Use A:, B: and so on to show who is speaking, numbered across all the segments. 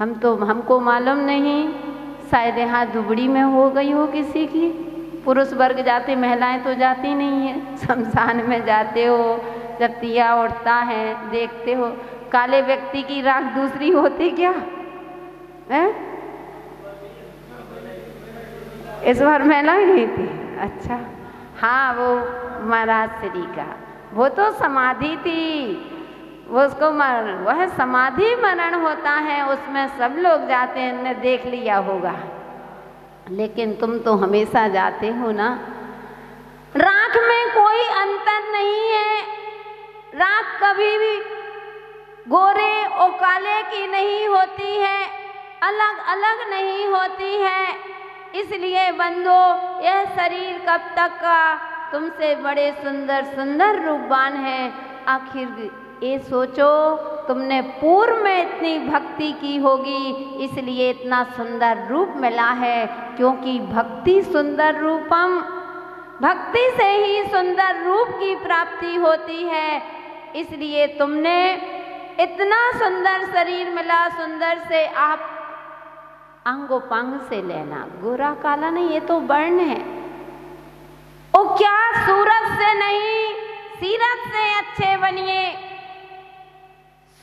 A: हमको मालूम नहीं, शायद यहाँ दुबड़ी में हो गई हो किसी की। पुरुष वर्ग जाते, महिलाएं तो जाती नहीं है। शमशान में जाते हो, जब दिया उठता है देखते हो, काले व्यक्ति की राख दूसरी होती क्या है? इस बार महिलाएं नहीं थी। अच्छा हाँ, वो महाराज श्री का वो तो समाधि थी, वो उसको वह समाधि मरण होता है, उसमें सब लोग जाते हैं, ने देख लिया होगा। लेकिन तुम तो हमेशा जाते हो ना। राख में कोई अंतर नहीं है। राख कभी भी गोरे और काले की नहीं होती है, अलग अलग नहीं होती है। इसलिए बंदो, यह शरीर कब तक का तुमसे बड़े सुंदर सुंदर रूपवान है। आखिर ये सोचो, तुमने पूर्व में इतनी भक्ति की होगी, इसलिए इतना सुंदर रूप मिला है। क्योंकि भक्ति सुंदर रूपम, भक्ति से ही सुंदर रूप की प्राप्ति होती है। इसलिए तुमने इतना सुंदर शरीर मिला, सुंदर से आप अंगोपांग से लेना, गोरा काला नहीं, ये तो वर्ण है। ओ क्या सूरत से नहीं, सीरत से अच्छे बनिए।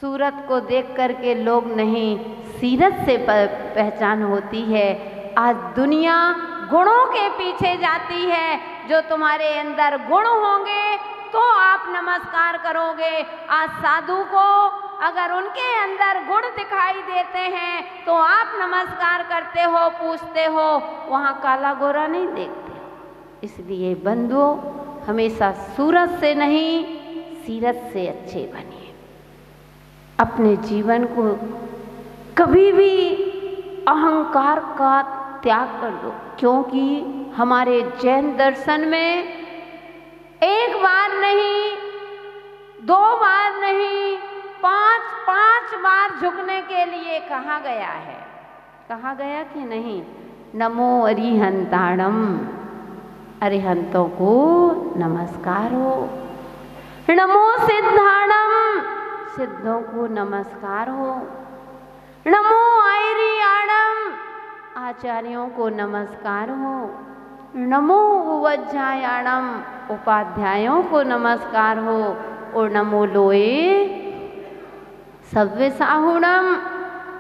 A: सूरत को देख करके लोग नहीं, सीरत से पहचान होती है। आज दुनिया गुणों के पीछे जाती है। जो तुम्हारे अंदर गुण होंगे तो आप नमस्कार करोगे। आज साधु को अगर उनके अंदर गुण दिखाई देते हैं तो आप नमस्कार करते हो, पूछते हो, वहाँ काला गोरा नहीं देखते। इसलिए बंधुओं, हमेशा सूरत से नहीं, सीरत से अच्छे बनिए। अपने जीवन को कभी भी अहंकार का त्याग कर दो। क्योंकि हमारे जैन दर्शन में एक बार नहीं, दो बार नहीं, पांच बार झुकने के लिए कहा गया है। कहा गया कि नहीं? नमो अरिहंताणम, अरिहंतों को नमस्कार हो। नमो सिद्धाणम, सिद्धों को नमस्कार हो। नमो आयरियाणम, आचार्यों को नमस्कार हो। नमो उवज्जायाणम, उपाध्यायों को नमस्कार हो। और नमो लोए सव्य साहुणम,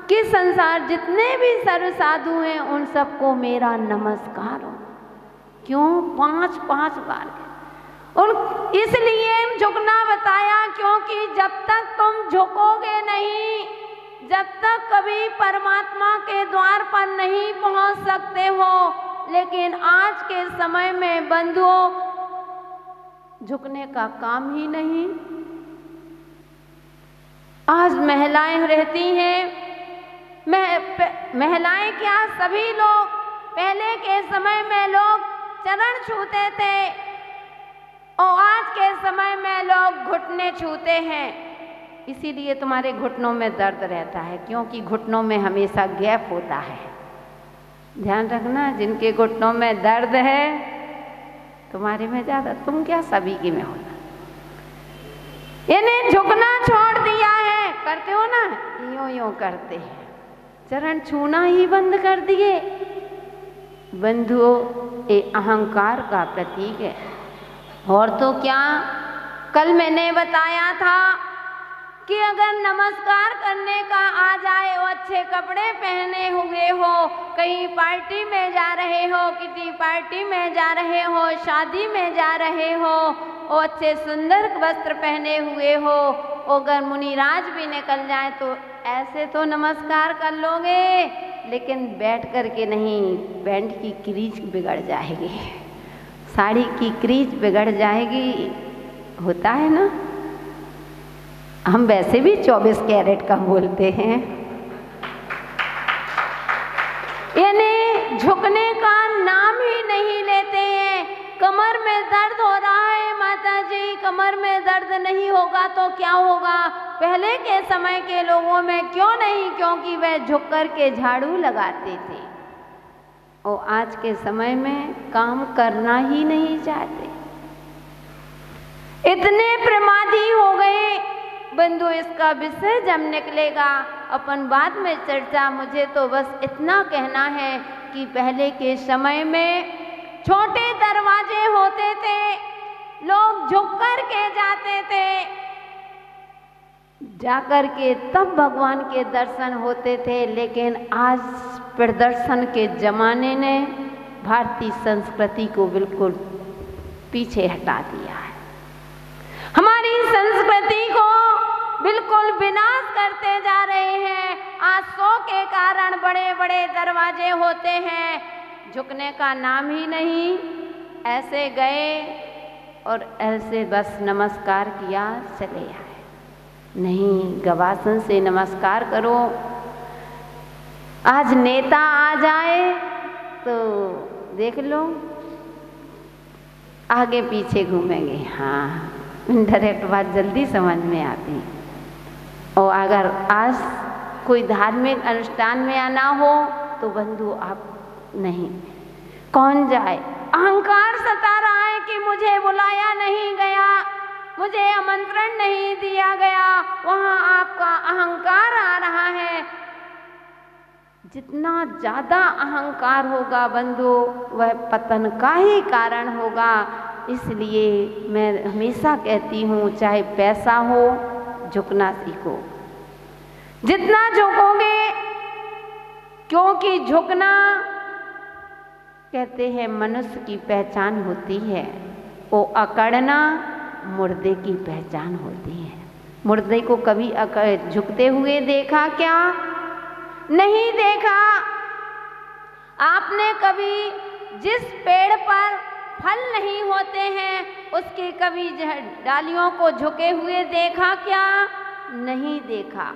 A: कि संसार जितने भी सर्व साधु हैं उन सबको मेरा नमस्कार हो। क्यों? 5 बार उन इसलिए झुकना बताया, क्योंकि जब तक तुम झुकोगे नहीं, जब तक कभी परमात्मा के द्वार पर नहीं पहुंच सकते हो। लेकिन आज के समय में बंधुओं, झुकने का काम ही नहीं। आज महिलाएं रहती हैं, महिलाएं क्या, सभी लोग पहले के समय में लोग चरण छूते थे और आज के समय में लोग घुटने छूते हैं। इसीलिए तुम्हारे घुटनों में दर्द रहता है, क्योंकि घुटनों में हमेशा गैप होता है। ध्यान रखना, जिनके घुटनों में दर्द है तुम्हारे में ज्यादा, तुम क्या सभी की में होता। इन्हें झुकना छोड़ दिया है, करते हो ना, यूं करते हैं, चरण छूना ही बंद कर दिए। बंधुओं, ये अहंकार का प्रतीक है। और तो क्या, कल मैंने बताया था कि अगर नमस्कार करने का आ जाए और अच्छे कपड़े पहने हुए हो, कहीं पार्टी में जा रहे हो, किसी पार्टी में जा रहे हो, शादी में जा रहे हो और अच्छे सुंदर वस्त्र पहने हुए हो, अगर मुनिराज भी निकल जाए तो ऐसे तो नमस्कार कर लोगे, लेकिन बैठ कर के नहीं, पैंट की क्रीज बिगड़ जाएगी, साड़ी की क्रीज बिगड़ जाएगी। होता है ना, हम वैसे भी 24 कैरेट का बोलते हैं। यानी झुकने का नाम ही नहीं लेते हैं। कमर में दर्द हो रहा है माता जी, कमर में दर्द नहीं होगा तो क्या होगा? पहले के समय के लोगों में क्यों नहीं? क्योंकि वे झुक कर के झाड़ू लगाते थे और आज के समय में काम करना ही नहीं चाहते। इतने प्रमादी हो गए बंधु इसका विषय जब निकलेगा अपन बाद में चर्चा। मुझे तो बस इतना कहना है कि पहले के समय में छोटे दरवाजे होते थे, लोग झुक कर के जाते थे, जाकर के तब भगवान के दर्शन होते थे। लेकिन आज प्रदर्शन के जमाने ने भारतीय संस्कृति को बिल्कुल पीछे हटा दिया है, हमारी संस्कृति को बिल्कुल विनाश करते जा रहे हैं। आज 100 के कारण बड़े बड़े दरवाजे होते हैं, झुकने का नाम ही नहीं, ऐसे गए और ऐसे बस नमस्कार किया चले आए। नहीं, गवासन से नमस्कार करो। आज नेता आ जाए तो देख लो आगे पीछे घूमेंगे। हाँ, डायरेक्ट बात जल्दी समझ में आती। और अगर आज कोई धार्मिक अनुष्ठान में आना हो तो बंधु आप नहीं, कौन जाए। अहंकार सता रहा है कि मुझे बुलाया नहीं गया, मुझे आमंत्रण नहीं दिया गया, वहाँ आपका अहंकार आ रहा है। जितना ज़्यादा अहंकार होगा बंधु, वह पतन का ही कारण होगा। इसलिए मैं हमेशा कहती हूँ, चाहे पैसा हो, झुकना सीखो। जितना झुकोगे, क्योंकि झुकना कहते हैं मनुष्य की पहचान होती है, वो अकड़ना मुर्दे की पहचान होती है। मुर्दे को कभी झुकते हुए देखा क्या? नहीं देखा। आपने कभी जिस पेड़ पर फल नहीं होते हैं उसके कभी डालियों को झुके हुए देखा क्या? नहीं देखा।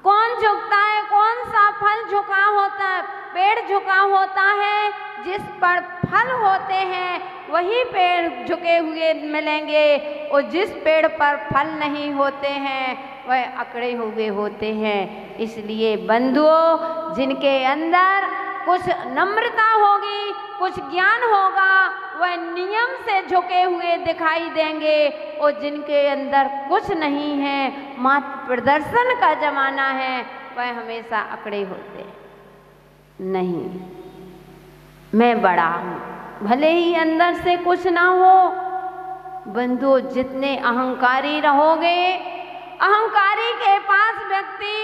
A: कौन झुकता है? कौन सा फल झुका होता है? पेड़ झुका होता है, जिस पर फल होते हैं वही पेड़ झुके हुए मिलेंगे, और जिस पेड़ पर फल नहीं होते हैं वह अकड़े हुए होते हैं। इसलिए बंधुओं, जिनके अंदर कुछ नम्रता होगी, कुछ ज्ञान होगा, वह नियम से झुके हुए दिखाई देंगे, और जिनके अंदर कुछ नहीं है, मात्र प्रदर्शन का जमाना है, वह हमेशा अकड़े होते हैं। नहीं, मैं बड़ा हूँ, भले ही अंदर से कुछ ना हो। बंधु, जितने अहंकारी रहोगे, अहंकारी के पास व्यक्ति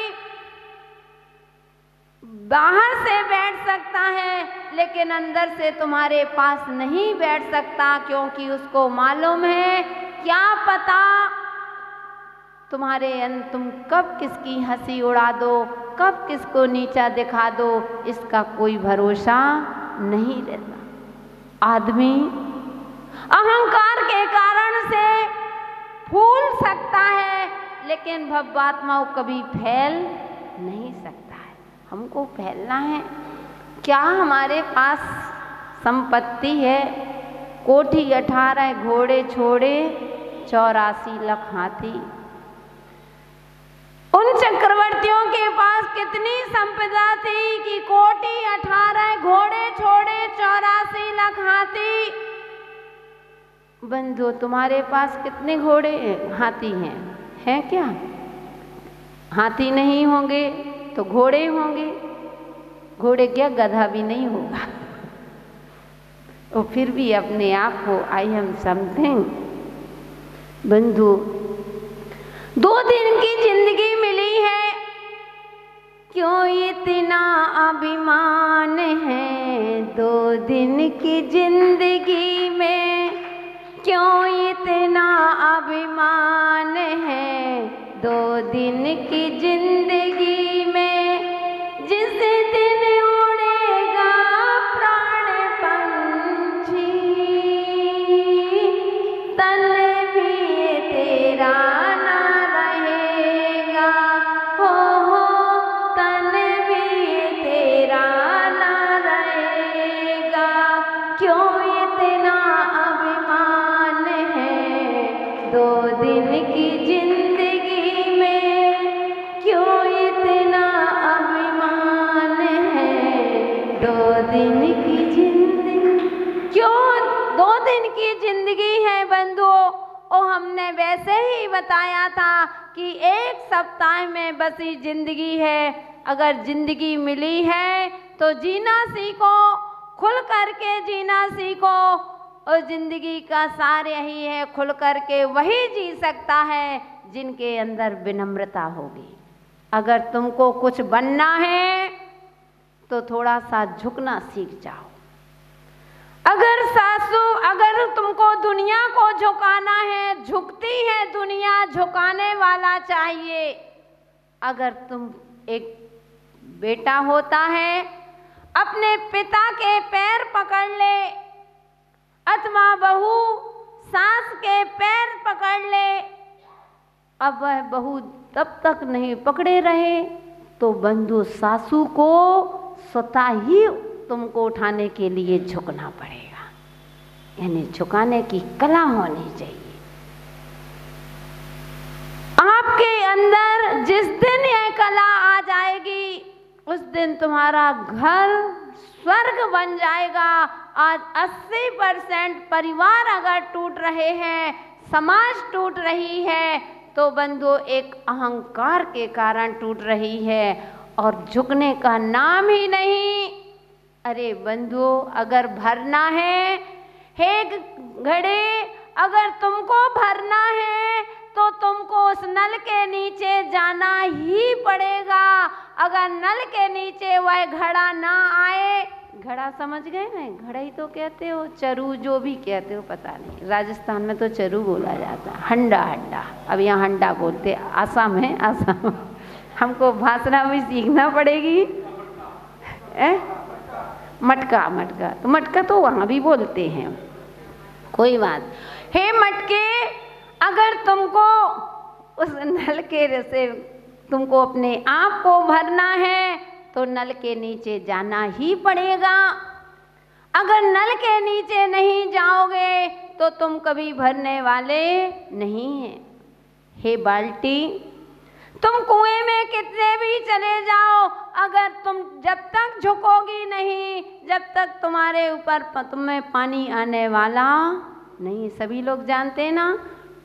A: बाहर से बैठ सकता है, लेकिन अंदर से तुम्हारे पास नहीं बैठ सकता, क्योंकि उसको मालूम है क्या पता तुम्हारे तुम कब किसकी हंसी उड़ा दो, कब किसको नीचा दिखा दो, इसका कोई भरोसा नहीं रहता। आदमी अहंकार के कारण से फूल सकता है, लेकिन भव्यात्मा कभी फैल नहीं सकता है। हमको फैलना है। क्या हमारे पास संपत्ति है? कोठी 18 घोड़े छोड़े 84 लाख हाथी। उन चक्रवर्तियों के पास कितनी संपदा थी कि कोठी 18 घोड़े छोड़े 84 लाख हाथी। बंधु, तुम्हारे पास कितने घोड़े हाथी हैं क्या? हाथी नहीं होंगे तो घोड़े होंगे। घोड़े क्या, गधा भी नहीं होगा। और फिर भी अपने आप को आई एम समथिंग। बंधु, 2 दिन की जिंदगी मिली है, क्यों इतना अभिमान है? 2 दिन की जिंदगी में क्यों इतना अभिमान है? 2 दिन की जिंदगी में जिस दिन उड़ेगा प्राण पंछी, तन भी तेरा ना रहेगा, हो तन भी तेरा ना रहेगा। क्यों इतना अभिमान है? 2 दिन की जिंदगी में क्यों इतना अभिमान है? 2 दिन की जिंदगी, क्यों 2 दिन की जिंदगी है बंधुओं, और हमने वैसे ही बताया था कि एक सप्ताह में बसी जिंदगी है। अगर जिंदगी मिली है तो जीना सीखो, खुल करके जीना सीखो। और जिंदगी का सार यही है, खुल करके वही जी सकता है जिनके अंदर विनम्रता होगी। अगर तुमको कुछ बनना है तो थोड़ा सा झुकना सीख जाओ। अगर तुमको दुनिया को झुकाना है, झुकती है दुनिया, झुकाने वाला चाहिए। अगर तुम एक बेटा होता है, अपने पिता के पैर पकड़ ले, अथवा बहू सास के पैर पकड़ ले, अब वह बहू तब तक नहीं पकड़े रहे तो बंधु सासू को स्वतः ही तुमको उठाने के लिए झुकना पड़ेगा। यानी झुकाने की कला होनी चाहिए आपके अंदर। जिस दिन यह कला आ जाएगी उस दिन तुम्हारा घर स्वर्ग बन जाएगा। आज 80% परिवार अगर टूट रहे हैं, समाज टूट रही है, तो बंधु एक अहंकार के कारण टूट रही है और झुकने का नाम ही नहीं। अरे बंधु, अगर भरना है एक घड़े, अगर तुमको भरना है तो तुमको उस नल के नीचे जाना ही पड़ेगा। अगर नल के नीचे वह घड़ा ना आए, घड़ा समझ गए ना, घड़ा ही तो कहते हो, चरू जो भी कहते हो पता नहीं, राजस्थान में तो चरू बोला जाता है, हंडा हंडा, अब यहाँ हंडा बोलते, आसाम है, आसाम हमको भाषा भी सीखना पड़ेगी। मटका, मटका तो मटका तो वहाँ भी बोलते हैं, कोई बात। हे मटके, अगर तुमको उस नल के से तुमको अपने आप को भरना है तो नल के नीचे जाना ही पड़ेगा। अगर नल के नीचे नहीं जाओगे तो तुम कभी भरने वाले नहीं हैं। हे बाल्टी, तुम कुएं में कितने भी चले जाओ, अगर तुम जब तक झुकोगी नहीं, जब तक तुम्हारे ऊपर तुम्हें पानी आने वाला नहीं। सभी लोग जानते हैं ना,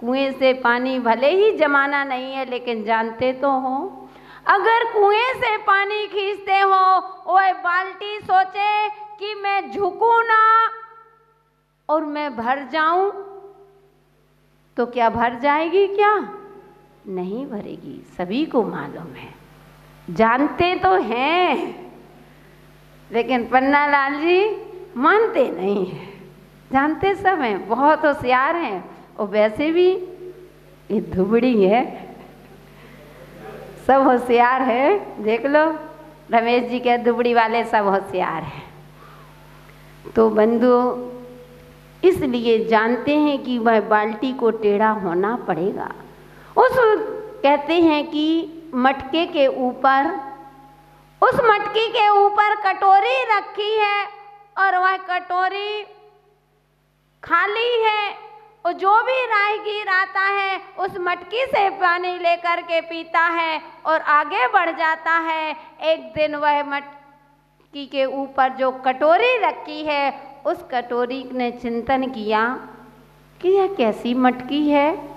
A: कुएं से पानी भले ही जमाना नहीं है लेकिन जानते तो हो। अगर कुएं से पानी खींचते हो, वह बाल्टी सोचे कि मैं झुकूं ना और मैं भर जाऊं, तो क्या भर जाएगी? क्या नहीं भरेगी। सभी को मालूम है, जानते तो हैं, लेकिन पन्ना लाल जी मानते नहीं हैं। जानते सब हैं, बहुत होशियार हैं, और वैसे भी ये धुबड़ी है, सब होशियार है। देख लो, रमेश जी के धुबड़ी वाले सब होशियार हैं। तो बंधु इसलिए जानते हैं कि वह बाल्टी को टेढ़ा होना पड़ेगा। उस कहते हैं कि मटके के ऊपर, उस मटकी के ऊपर कटोरी रखी है और वह कटोरी खाली है, और जो भी राहगीर आता है उस मटकी से पानी लेकर के पीता है और आगे बढ़ जाता है। एक दिन वह मटकी के ऊपर जो कटोरी रखी है, उस कटोरी ने चिंतन किया कि यह कैसी मटकी है।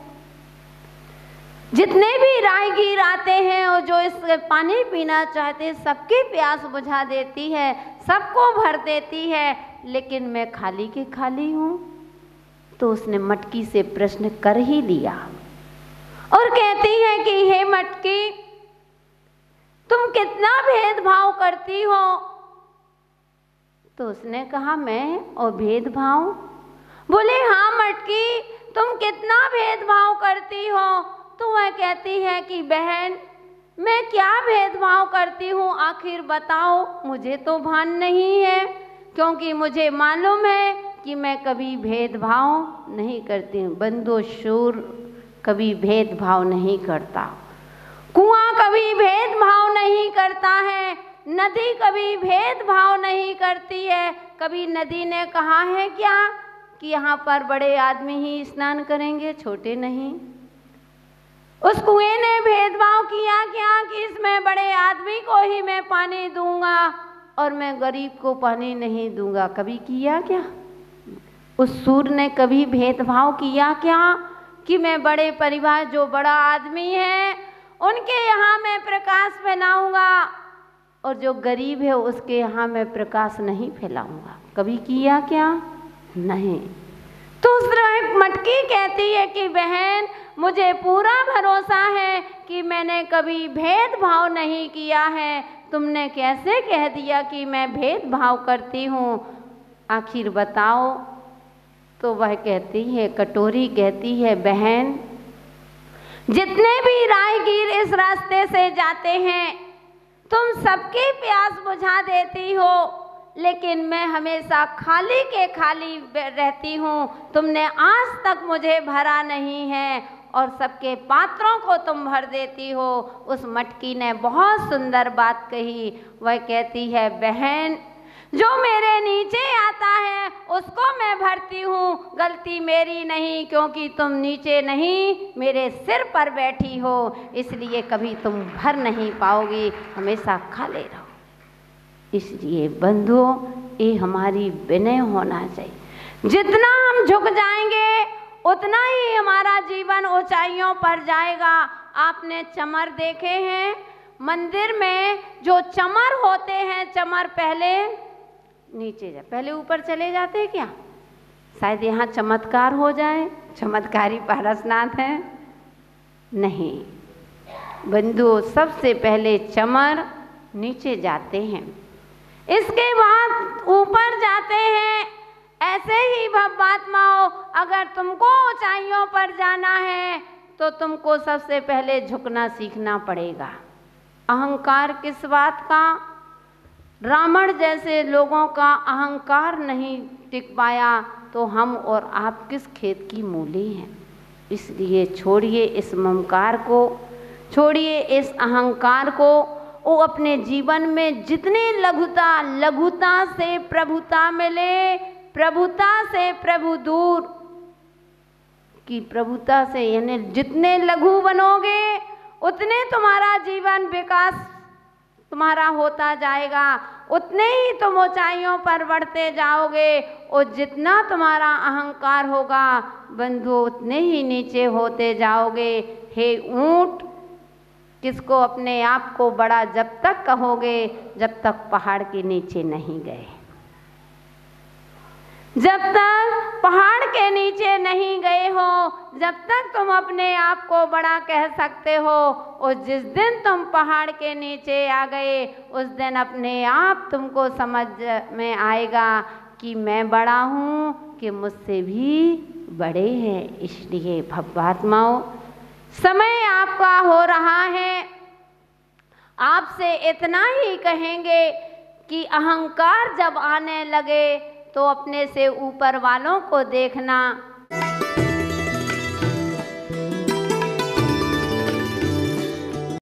A: जितने भी राहगीर आते हैं और जो इससे पानी पीना चाहते हैं, सबकी प्यास बुझा देती है, सबको भर देती है, लेकिन मैं खाली के खाली हूँ। तो उसने मटकी से प्रश्न कर ही लिया और कहती है कि हे मटकी, तुम कितना भेदभाव करती हो। तो उसने कहा, मैं और भेदभाव? बोले हाँ मटकी, तुम कितना भेदभाव करती हो। तो वह कहती है कि बहन, मैं क्या भेदभाव करती हूँ, आखिर बताओ, मुझे तो भान नहीं है, क्योंकि मुझे मालूम है कि मैं कभी भेदभाव नहीं करती हूँ। बंदो शूर कभी भेदभाव नहीं करता, कुआं कभी भेदभाव नहीं करता है, नदी कभी भेदभाव नहीं करती है। कभी नदी ने कहा है क्या कि यहाँ पर बड़े आदमी ही स्नान करेंगे, छोटे नहीं। उस कुएं ने भेदभाव किया क्या कि इसमें बड़े आदमी को ही मैं पानी दूंगा और मैं गरीब को पानी नहीं दूंगा। कभी किया क्या? उस सूर ने कभी भेदभाव किया क्या कि मैं बड़े परिवार, जो बड़ा आदमी है उनके यहाँ मैं प्रकाश फैलाऊंगा और जो गरीब है उसके यहाँ मैं प्रकाश नहीं फैलाऊंगा। कभी किया क्या? नहीं। तो उस तरह मटकी कहती है कि बहन, मुझे पूरा भरोसा है कि मैंने कभी भेदभाव नहीं किया है। तुमने कैसे कह दिया कि मैं भेदभाव करती हूँ? आखिर बताओ। तो वह कहती है, कटोरी कहती है, बहन, जितने भी राहगीर इस रास्ते से जाते हैं तुम सबकी प्यास बुझा देती हो, लेकिन मैं हमेशा खाली के खाली रहती हूँ। तुमने आज तक मुझे भरा नहीं है और सबके पात्रों को तुम भर देती हो। उस मटकी ने बहुत सुंदर बात कही। वह कहती है, बहन, जो मेरे नीचे आता है उसको मैं भरती हूँ, गलती मेरी नहीं, क्योंकि तुम नीचे नहीं मेरे सिर पर बैठी हो, इसलिए कभी तुम भर नहीं पाओगी, हमेशा खाली रहो। इसलिए बंधुओं, ये हमारी विनय होना चाहिए। जितना हम झुक जाएंगे उतना ही हमारा जीवन ऊंचाइयों पर जाएगा। आपने चमर देखे हैं? मंदिर में जो चमर होते हैं, चमर पहले नीचे पहले ऊपर चले जाते हैं क्या? शायद यहाँ चमत्कार हो जाए, चमत्कारी पारसनाथ है। नहीं बंधुओं, सबसे पहले चमर नीचे जाते हैं, इसके बाद ऊपर जाते हैं। ऐसे ही भवआत्माओं, अगर तुमको ऊंचाइयों पर जाना है तो तुमको सबसे पहले झुकना सीखना पड़ेगा। अहंकार किस बात का? रावण जैसे लोगों का अहंकार नहीं टिक पाया तो हम और आप किस खेत की मूली हैं। इसलिए छोड़िए इस ममकार को, छोड़िए इस अहंकार को। वो अपने जीवन में जितनी लघुता से प्रभुता मिले, प्रभुता से प्रभु दूर की, प्रभुता से यानी जितने लघु बनोगे उतने तुम्हारा जीवन विकास तुम्हारा होता जाएगा, उतने ही तुम ऊंचाइयों पर बढ़ते जाओगे। और जितना तुम्हारा अहंकार होगा बंधु, उतने ही नीचे होते जाओगे। हे ऊंट, किसको अपने आप को बड़ा जब तक कहोगे जब तक पहाड़ के नीचे नहीं गए। जब तक पहाड़ के नीचे नहीं गए हो, जब तक तुम अपने आप को बड़ा कह सकते हो। और जिस दिन तुम पहाड़ के नीचे आ गए उस दिन अपने आप तुमको समझ में आएगा कि मैं बड़ा हूँ, कि मुझसे भी बड़े हैं। इसलिए भवआत्माओं, समय आपका हो रहा है। आपसे इतना ही कहेंगे कि अहंकार जब आने लगे तो अपने से ऊपर वालों को देखना।